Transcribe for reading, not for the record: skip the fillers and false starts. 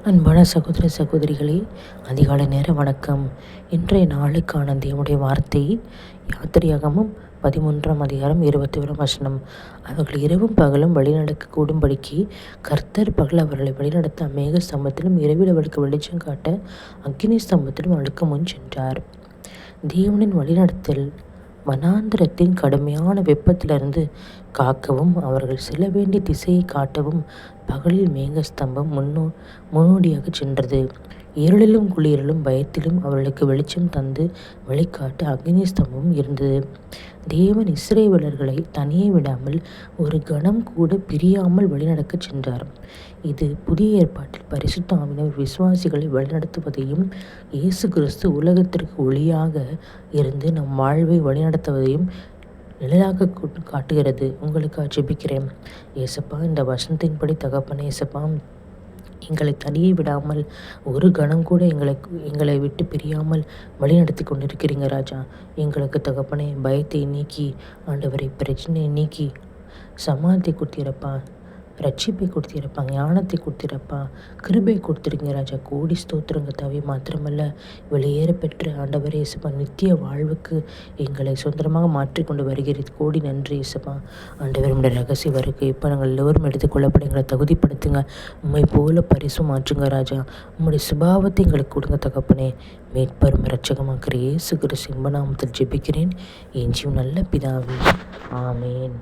அன்பான சகோதர சகோதரிகளே, அதிகாலை நேர வணக்கம். இன்றைய நாளுக்கான தேவனுடைய வார்த்தை யாத்திரையாகமம் 13ஆம் அதிகாரம் 21ஆம் வசனம். அவர்கள் இரவும் பகலும் வழிநடக்க கூடும்படிக்கு கர்த்தர் பகல் அவர்களை வழிநடத்த மேக ஸ்தம்பத்திலும் இரவில் அவர்களுக்கு வெளிச்சம் காட்ட அக்கினி ஸ்தம்பத்திலும் அவளுக்கு முன் சென்றார். தேவனின் வழிநடத்தல் வனாந்திரத்தின் கடுமையான வெப்பத்திலிருந்து காக்கவும் அவர்கள் செல்ல வேண்டிய திசையை காட்டவும் பகலில் மேகஸ்தம்பம் முன்னோடியாக சென்றது. இருளிலும் குளிரிலும் பயத்திலும் அவர்களுக்கு வெளிச்சம் தந்து வழிகாட்ட அக்னி ஸ்தம்பமும் இருந்தது. தேவன் இஸ்ரவேலர்களை தனியே விடாமல் ஒரு கணம் கூட பிரியாமல் வழிநடக்கச் சென்றார். இது புதிய ஏற்பாட்டில் பரிசுத்த ஆவியானவர் விசுவாசிகளை வழிநடத்துவதையும் இயேசு கிறிஸ்து உலகத்திற்கு ஒளியாக இருந்து நம் வாழ்வை வழிநடத்துவதையும் நிழலாக காட்டுகிறது. உங்களுக்காக ஜெபிக்கிறேன். ஏசப்பா, இந்த வசனத்தின்படி தகப்பனே, ஏசப்பா, எங்களை தனியே விடாமல் ஒரு கணம் கூட எங்களை விட்டு பிரியாமல் வழிநடத்தி கொண்டிருக்கிறீங்க ராஜா. எங்களுக்கு தகப்பனே பயத்தை நீக்கி, ஆண்டவரை பிரச்சனையை நீக்கி சமாளத்தை கொடுத்தீரப்பா, ரட்சிப்பை கொடுத்தீரப்பா, ஞானத்தை கொடுத்தீரப்பா, கிருபை கொடுத்துருங்க ராஜா. கோடி ஸ்தோத்திரங்க தவி மாத்திரமல்ல, வெளியேற பெற்று ஆண்டவரே இயேசுப்பா நித்திய வாழ்வுக்கு எங்களை சுதந்திரமாக மாற்றிக்கொண்டு வருகிறது. கோடி நன்றி இயேசுப்பா. ஆண்டவர் உடைய ரகசிய வருகை இப்போ நாங்கள் எல்லோரும் எடுத்துக்கொள்ளப்பட எங்களை தகுதிப்படுத்துங்க. உண்மை போல பரிசு மாற்றுங்க ராஜா. உம்முடைய சுபாவத்தை எங்களுக்கு கொடுங்க தகப்பனே. மீட்பரும் இரட்சகமாக்கிற இயேசு கிறிஸ்து இன்ப நாமத்தில் ஜெபிக்கிறேன் என் ஜீவன் நல்ல பிதாவே. ஆமேன்.